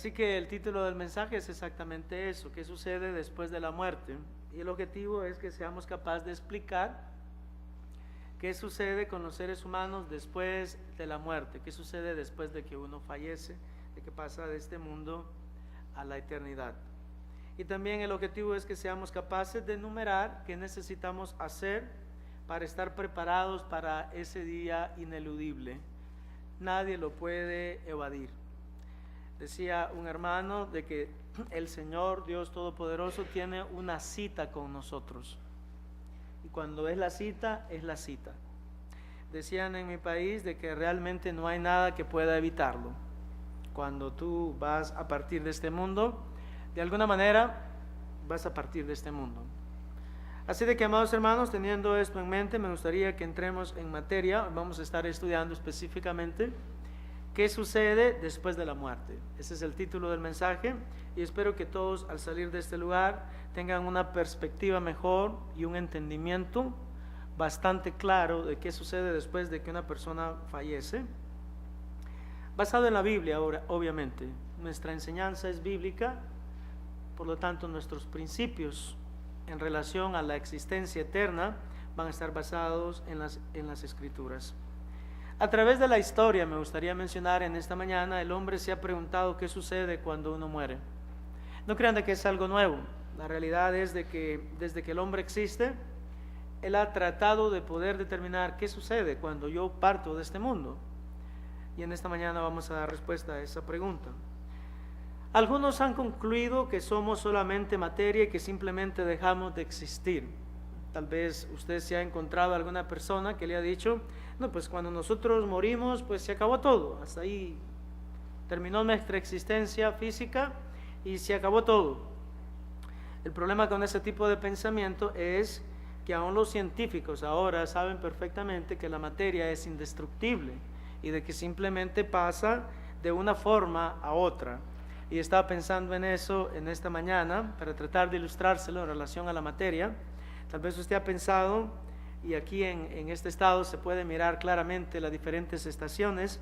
Así que el título del mensaje es exactamente eso: ¿qué sucede después de la muerte? Y el objetivo es que seamos capaces de explicar qué sucede con los seres humanos después de la muerte, qué sucede después de que uno fallece, de que pasa de este mundo a la eternidad. Y también el objetivo es que seamos capaces de enumerar qué necesitamos hacer para estar preparados para ese día ineludible. Nadie lo puede evadir. Decía un hermano de que el Señor Dios Todopoderoso tiene una cita con nosotros. Y cuando es la cita, es la cita. Decían en mi país de que realmente no hay nada que pueda evitarlo. Cuando tú vas a partir de este mundo, de alguna manera vas a partir de este mundo. Así de que, amados hermanos, teniendo esto en mente, me gustaría que entremos en materia. Vamos a estar estudiando específicamente ¿qué sucede después de la muerte? Ese es el título del mensaje, y espero que todos al salir de este lugar tengan una perspectiva mejor y un entendimiento bastante claro de qué sucede después de que una persona fallece. Basado en la Biblia, ahora, obviamente. Nuestra enseñanza es bíblica, por lo tanto nuestros principios en relación a la existencia eterna van a estar basados en las Escrituras. A través de la historia, me gustaría mencionar en esta mañana, el hombre se ha preguntado qué sucede cuando uno muere. No crean de que es algo nuevo. La realidad es de que desde que el hombre existe, él ha tratado de poder determinar qué sucede cuando yo parto de este mundo. Y en esta mañana vamos a dar respuesta a esa pregunta. Algunos han concluido que somos solamente materia y que simplemente dejamos de existir. Tal vez usted se ha encontrado alguna persona que le ha dicho: no, pues cuando nosotros morimos, pues se acabó todo, hasta ahí terminó nuestra existencia física y se acabó todo. El problema con ese tipo de pensamiento es que aún los científicos ahora saben perfectamente que la materia es indestructible y de que simplemente pasa de una forma a otra. Y estaba pensando en eso en esta mañana para tratar de ilustrárselo en relación a la materia. Tal vez usted ha pensado, y aquí en este estado se puede mirar claramente las diferentes estaciones,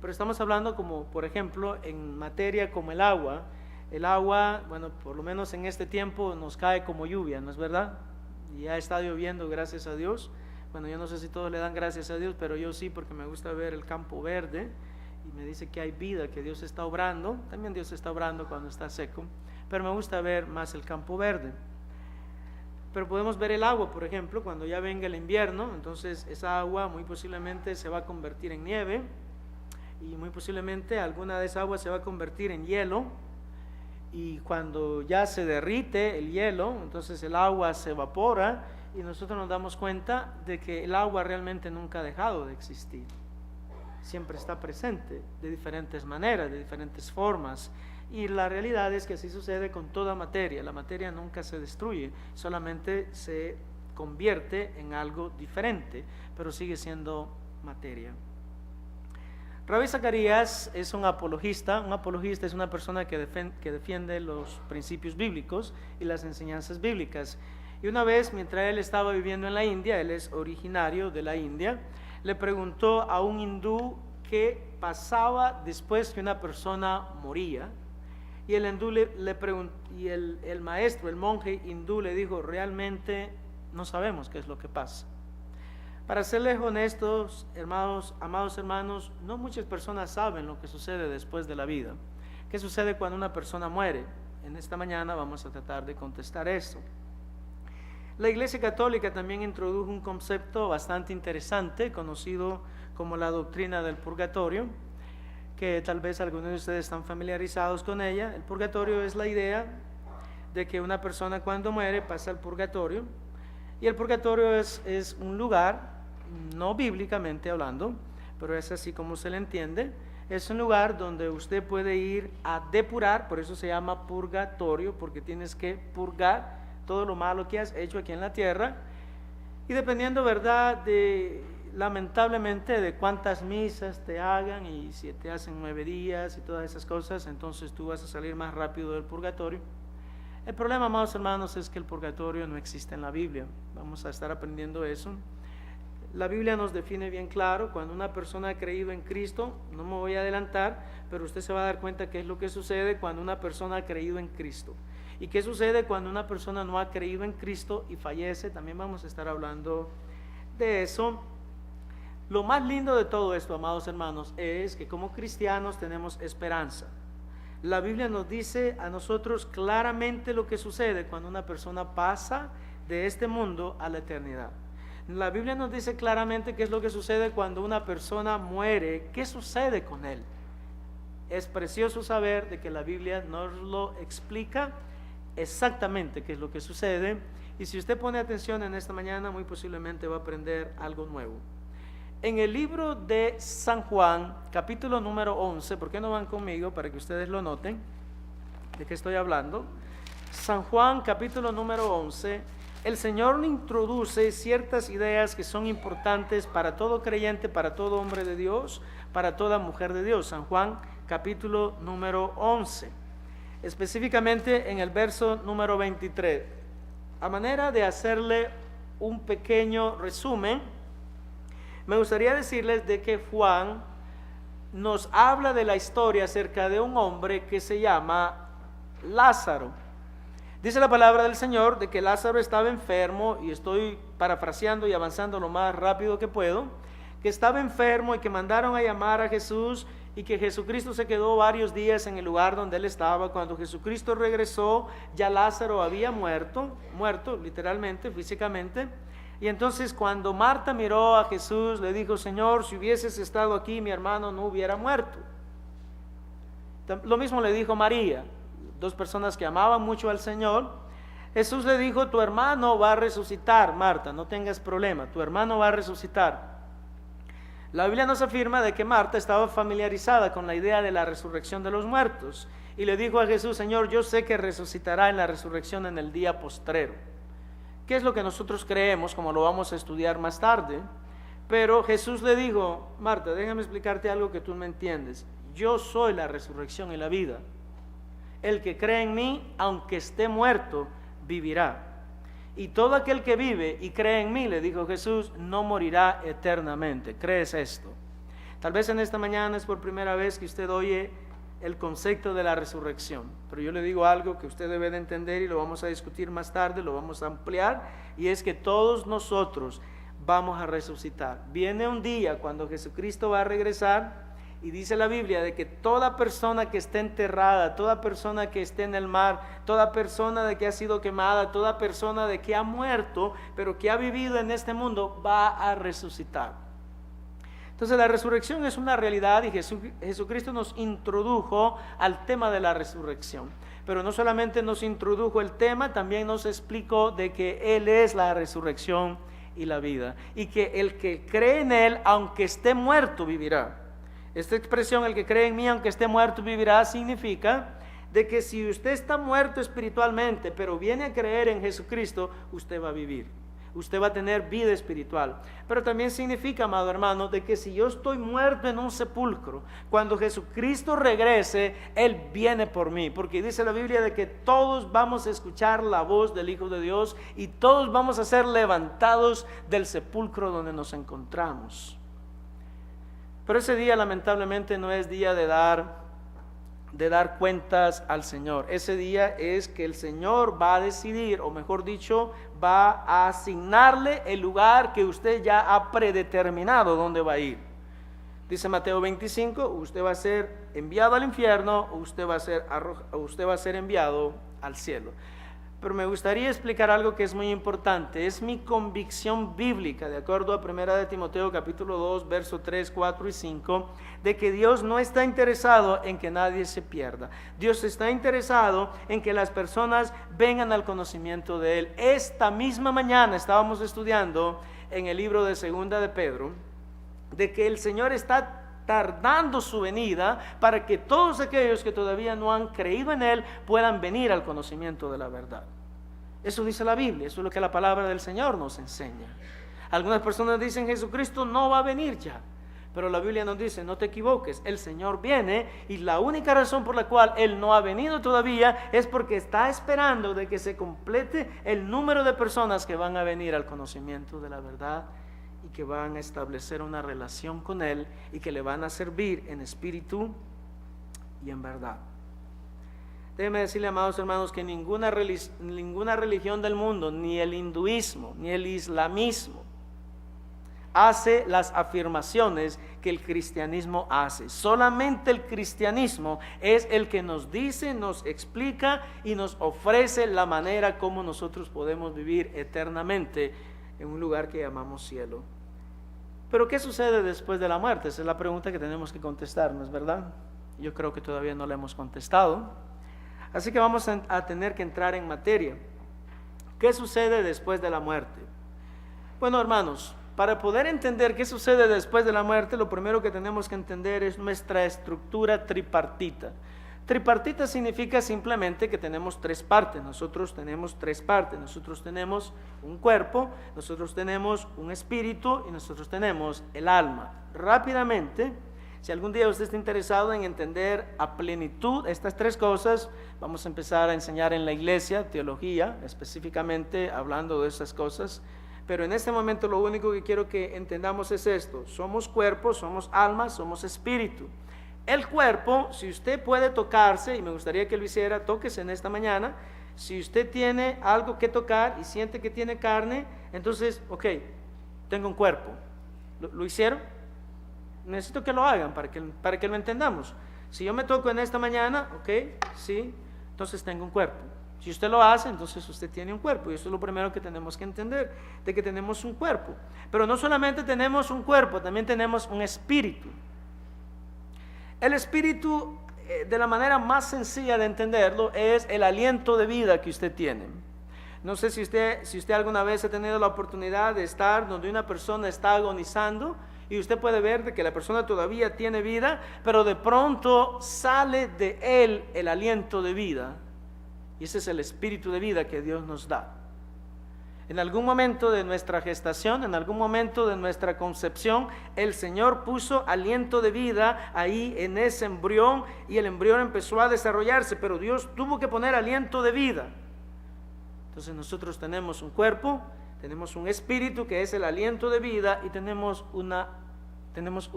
pero estamos hablando como, por ejemplo, en materia como el agua. El agua, bueno, por lo menos en este tiempo nos cae como lluvia, ¿no es verdad? Y ha estado lloviendo, gracias a Dios. Bueno, yo no sé si todos le dan gracias a Dios, pero yo sí, porque me gusta ver el campo verde y me dice que hay vida, que Dios está obrando. También Dios está obrando cuando está seco, pero me gusta ver más el campo verde. Pero podemos ver el agua, por ejemplo, cuando ya venga el invierno, entonces esa agua muy posiblemente se va a convertir en nieve, y muy posiblemente alguna de esa agua se va a convertir en hielo, y cuando ya se derrite el hielo, entonces el agua se evapora y nosotros nos damos cuenta de que el agua realmente nunca ha dejado de existir. Siempre está presente de diferentes maneras, de diferentes formas. Y la realidad es que así sucede con toda materia. La materia nunca se destruye, solamente se convierte en algo diferente, pero sigue siendo materia. Ravi Zacarías es un apologista. Un apologista es una persona que defiende los principios bíblicos y las enseñanzas bíblicas. Y una vez, mientras él estaba viviendo en la India, él es originario de la India, le preguntó a un hindú qué pasaba después que una persona moría. Y el hindú le preguntó, y el maestro, el monje hindú le dijo: realmente no sabemos qué es lo que pasa. Para serles honestos, amados hermanos, no muchas personas saben lo que sucede después de la vida. ¿Qué sucede cuando una persona muere? En esta mañana vamos a tratar de contestar esto. La Iglesia Católica también introdujo un concepto bastante interesante, conocido como la doctrina del purgatorio, que tal vez algunos de ustedes están familiarizados con ella. El purgatorio es la idea de que una persona cuando muere pasa al purgatorio, y el purgatorio es un lugar, no bíblicamente hablando, pero es así como se le entiende. Es un lugar donde usted puede ir a depurar, por eso se llama purgatorio, porque tienes que purgar todo lo malo que has hecho aquí en la tierra, y dependiendo, ¿verdad?, lamentablemente de cuántas misas te hagan, y si te hacen 9 días y todas esas cosas, entonces tú vas a salir más rápido del purgatorio. El problema, amados hermanos, es que el purgatorio no existe en la Biblia. Vamos a estar aprendiendo eso. La Biblia nos define bien claro, cuando una persona ha creído en Cristo, no me voy a adelantar, pero usted se va a dar cuenta qué es lo que sucede cuando una persona ha creído en Cristo. ¿Y qué sucede cuando una persona no ha creído en Cristo y fallece? También vamos a estar hablando de eso. Lo más lindo de todo esto, amados hermanos, es que como cristianos tenemos esperanza. La Biblia nos dice a nosotros claramente lo que sucede cuando una persona pasa de este mundo a la eternidad. La Biblia nos dice claramente qué es lo que sucede cuando una persona muere, qué sucede con él. Es precioso saber de que la Biblia nos lo explica exactamente qué es lo que sucede, y si usted pone atención en esta mañana, muy posiblemente va a aprender algo nuevo. En el libro de San Juan, capítulo número 11, ¿por qué no van conmigo para que ustedes lo noten de qué estoy hablando? San Juan, capítulo número 11, el Señor introduce ciertas ideas que son importantes para todo creyente, para todo hombre de Dios, para toda mujer de Dios. San Juan, capítulo número 11, específicamente en el verso número 23. A manera de hacerle un pequeño resumen, me gustaría decirles de que Juan nos habla de la historia acerca de un hombre que se llama Lázaro. Dice la palabra del Señor de que Lázaro estaba enfermo, y estoy parafraseando y avanzando lo más rápido que puedo, que estaba enfermo y que mandaron a llamar a Jesús, y que Jesucristo se quedó varios días en el lugar donde él estaba. Cuando Jesucristo regresó, ya Lázaro había muerto literalmente, físicamente. Y entonces cuando Marta miró a Jesús, le dijo: Señor, si hubieses estado aquí, mi hermano no hubiera muerto. Lo mismo le dijo María, dos personas que amaban mucho al Señor. Jesús le dijo: tu hermano va a resucitar, Marta, no tengas problema, tu hermano va a resucitar. La Biblia nos afirma de que Marta estaba familiarizada con la idea de la resurrección de los muertos, y le dijo a Jesús: Señor, yo sé que resucitará en la resurrección en el día postrero. ¿Qué es lo que nosotros creemos, como lo vamos a estudiar más tarde? Pero Jesús le dijo: Marta, déjame explicarte algo que tú no entiendes. Yo soy la resurrección y la vida. El que cree en mí, aunque esté muerto, vivirá. Y todo aquel que vive y cree en mí, le dijo Jesús, no morirá eternamente. ¿Crees esto? Tal vez en esta mañana es por primera vez que usted oye el concepto de la resurrección, pero yo le digo algo que usted debe de entender, y lo vamos a discutir más tarde, lo vamos a ampliar, y es que todos nosotros vamos a resucitar. Viene un día cuando Jesucristo va a regresar, y dice la Biblia de que toda persona que esté enterrada, toda persona que esté en el mar, toda persona de que ha sido quemada, toda persona de que ha muerto, pero que ha vivido en este mundo, va a resucitar. Entonces la resurrección es una realidad, y Jesucristo nos introdujo al tema de la resurrección. Pero no solamente nos introdujo el tema, también nos explicó de que Él es la resurrección y la vida, y que el que cree en Él, aunque esté muerto, vivirá. Esta expresión, el que cree en mí, aunque esté muerto, vivirá, significa de que si usted está muerto espiritualmente, pero viene a creer en Jesucristo, usted va a vivir. Usted va a tener vida espiritual. Pero también significa, amado hermano, de que si yo estoy muerto en un sepulcro, cuando Jesucristo regrese, Él viene por mí. Porque dice la Biblia de que todos vamos a escuchar la voz del Hijo de Dios, y todos vamos a ser levantados del sepulcro donde nos encontramos. Pero ese día lamentablemente no es día de dar cuentas al Señor. Ese día es que el Señor va a decidir, o mejor dicho, va a asignarle el lugar que usted ya ha predeterminado dónde va a ir. Dice Mateo 25, usted va a ser enviado al infierno, o usted va a ser enviado al cielo. Pero me gustaría explicar algo que es muy importante. Es mi convicción bíblica, de acuerdo a 1 de Timoteo capítulo 2, versos 3, 4 y 5, de que Dios no está interesado en que nadie se pierda. Dios está interesado en que las personas vengan al conocimiento de Él. Esta misma mañana estábamos estudiando en el libro de Segunda de Pedro, de que el Señor está tardando su venida para que todos aquellos que todavía no han creído en Él puedan venir al conocimiento de la verdad. Eso dice la Biblia, eso es lo que la palabra del Señor nos enseña. Algunas personas dicen: Jesucristo no va a venir ya, pero la Biblia nos dice: no te equivoques, el Señor viene, y la única razón por la cual Él no ha venido todavía es porque está esperando de que se complete el número de personas que van a venir al conocimiento de la verdad y que van a establecer una relación con Él y que le van a servir en espíritu y en verdad. Déjenme decirle, amados hermanos, que ninguna religión del mundo, ni el hinduismo, ni el islamismo, hace las afirmaciones que el cristianismo hace. Solamente el cristianismo es el que nos dice, nos explica y nos ofrece la manera como nosotros podemos vivir eternamente en un lugar que llamamos cielo. Pero ¿qué sucede después de la muerte? Esa es la pregunta que tenemos que contestar, ¿no es verdad? Yo creo que todavía no la hemos contestado. Así que vamos a tener que entrar en materia. ¿Qué sucede después de la muerte? Bueno, hermanos, para poder entender qué sucede después de la muerte, lo primero que tenemos que entender es nuestra estructura tripartita. Tripartita significa simplemente que tenemos tres partes. Nosotros tenemos tres partes. Nosotros tenemos un cuerpo, nosotros tenemos un espíritu y nosotros tenemos el alma. Rápidamente, si algún día usted está interesado en entender a plenitud estas tres cosas, vamos a empezar a enseñar en la iglesia teología, específicamente hablando de estas cosas. Pero en este momento lo único que quiero que entendamos es esto: somos cuerpo, somos alma, somos espíritu. El cuerpo, si usted puede tocarse, y me gustaría que lo hiciera, tóquese en esta mañana. Si usted tiene algo que tocar y siente que tiene carne, entonces, ok, tengo un cuerpo. ¿Lo hicieron? Necesito que lo hagan para que lo entendamos. Si yo me toco en esta mañana, ok, sí, entonces tengo un cuerpo. Si usted lo hace, entonces usted tiene un cuerpo, y eso es lo primero que tenemos que entender, de que tenemos un cuerpo. Pero no solamente tenemos un cuerpo, también tenemos un espíritu. El espíritu, de la manera más sencilla de entenderlo, es el aliento de vida que usted tiene. No sé si usted alguna vez ha tenido la oportunidad de estar donde una persona está agonizando, y usted puede ver de que la persona todavía tiene vida, pero de pronto sale de él el aliento de vida. Y ese es el espíritu de vida que Dios nos da. En algún momento de nuestra gestación, en algún momento de nuestra concepción, el Señor puso aliento de vida ahí en ese embrión, y el embrión empezó a desarrollarse, pero Dios tuvo que poner aliento de vida. Entonces nosotros tenemos un cuerpo, tenemos un espíritu que es el aliento de vida, y tenemos una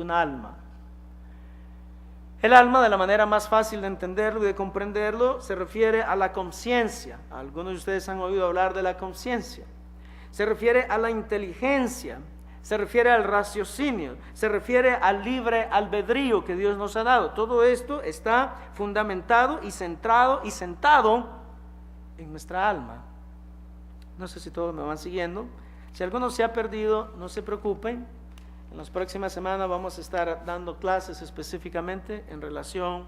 alma. El alma, de la manera más fácil de entenderlo y de comprenderlo, se refiere a la conciencia. Algunos de ustedes han oído hablar de la conciencia. Se refiere a la inteligencia, se refiere al raciocinio, se refiere al libre albedrío que Dios nos ha dado. Todo esto está fundamentado y centrado y sentado en nuestra alma. No sé si todos me van siguiendo. Si alguno se ha perdido, no se preocupen. En las próximas semanas vamos a estar dando clases específicamente en relación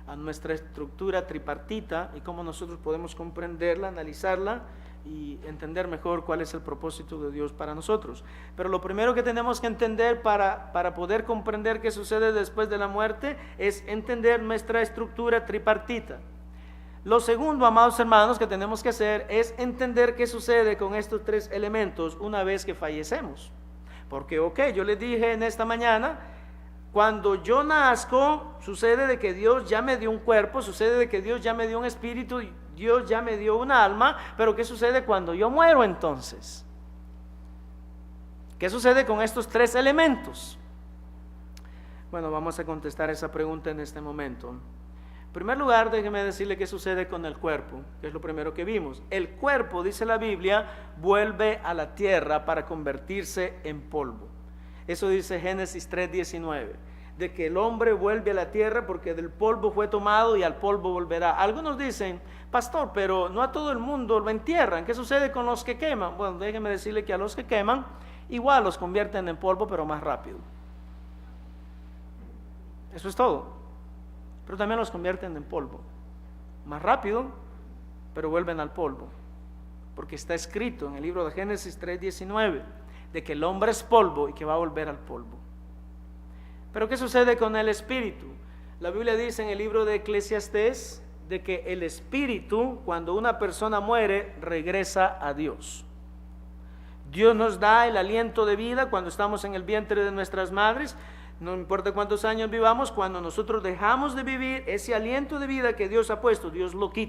a nuestra estructura tripartita y cómo nosotros podemos comprenderla, analizarla y entender mejor cuál es el propósito de Dios para nosotros. Pero lo primero que tenemos que entender para poder comprender qué sucede después de la muerte es entender nuestra estructura tripartita. Lo segundo, amados hermanos, que tenemos que hacer es entender qué sucede con estos tres elementos una vez que fallecemos. Porque, yo les dije en esta mañana, cuando yo nazco, sucede de que Dios ya me dio un cuerpo, sucede de que Dios ya me dio un espíritu, Dios ya me dio una alma, pero ¿qué sucede cuando yo muero entonces? ¿Qué sucede con estos tres elementos? Bueno, vamos a contestar esa pregunta en este momento. En primer lugar, déjeme decirle qué sucede con el cuerpo, que es lo primero que vimos. El cuerpo, dice la Biblia, vuelve a la tierra para convertirse en polvo. Eso dice Génesis 3:19, de que el hombre vuelve a la tierra porque del polvo fue tomado y al polvo volverá. Algunos dicen, pastor, pero no a todo el mundo lo entierran. ¿Qué sucede con los que queman? Bueno, déjeme decirle que a los que queman, igual los convierten en polvo, pero más rápido. Eso es todo. Pero también los convierten en polvo, más rápido, pero vuelven al polvo, porque está escrito en el libro de Génesis 3:19, de que el hombre es polvo y que va a volver al polvo. Pero ¿qué sucede con el espíritu? La Biblia dice en el libro de Eclesiastés, de que el espíritu, cuando una persona muere, regresa a Dios. Dios nos da el aliento de vida cuando estamos en el vientre de nuestras madres. No importa cuántos años vivamos, cuando nosotros dejamos de vivir, ese aliento de vida que Dios ha puesto, Dios lo quita.